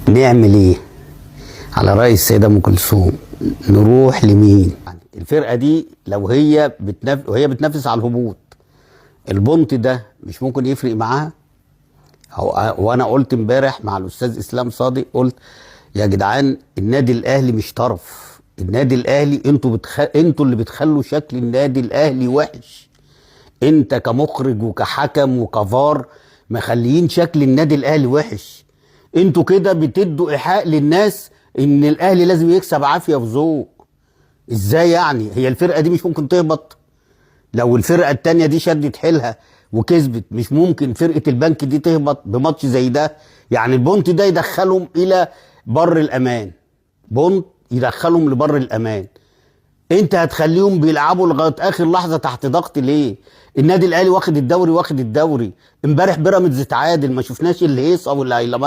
نعمل ايه؟ على رأي السيدة ام كلثوم، نروح لمين؟ الفرقة دي لو هي بتنافس على الهبوط، البونت ده مش ممكن يفرق معاها؟ وانا قلت امبارح مع الاستاذ اسلام صادق، قلت يا جدعان النادي الاهلي مش طرف، النادي الاهلي انتوا اللي بتخلوا شكل النادي الاهلي وحش. انت كمخرج وكحكم وكفار مخليين شكل النادي الاهلي وحش. انتوا كده بتدوا ايحاء للناس ان الاهلي لازم يكسب عافيه وذوق. ازاي يعني؟ هي الفرقه دي مش ممكن تهبط؟ لو الفرقه التانيه دي شدت حيلها وكسبت، مش ممكن فرقه البنك دي تهبط بماتش زي ده؟ يعني البونت ده يدخلهم الى بر الامان، بونت يدخلهم لبر الامان. انت هتخليهم بيلعبوا لغايه اخر لحظه تحت ضغط ليه؟ النادي الاهلي واخد الدوري، امبارح بيراميدز اتعادل، ما شفناش الهيصه والهيلمان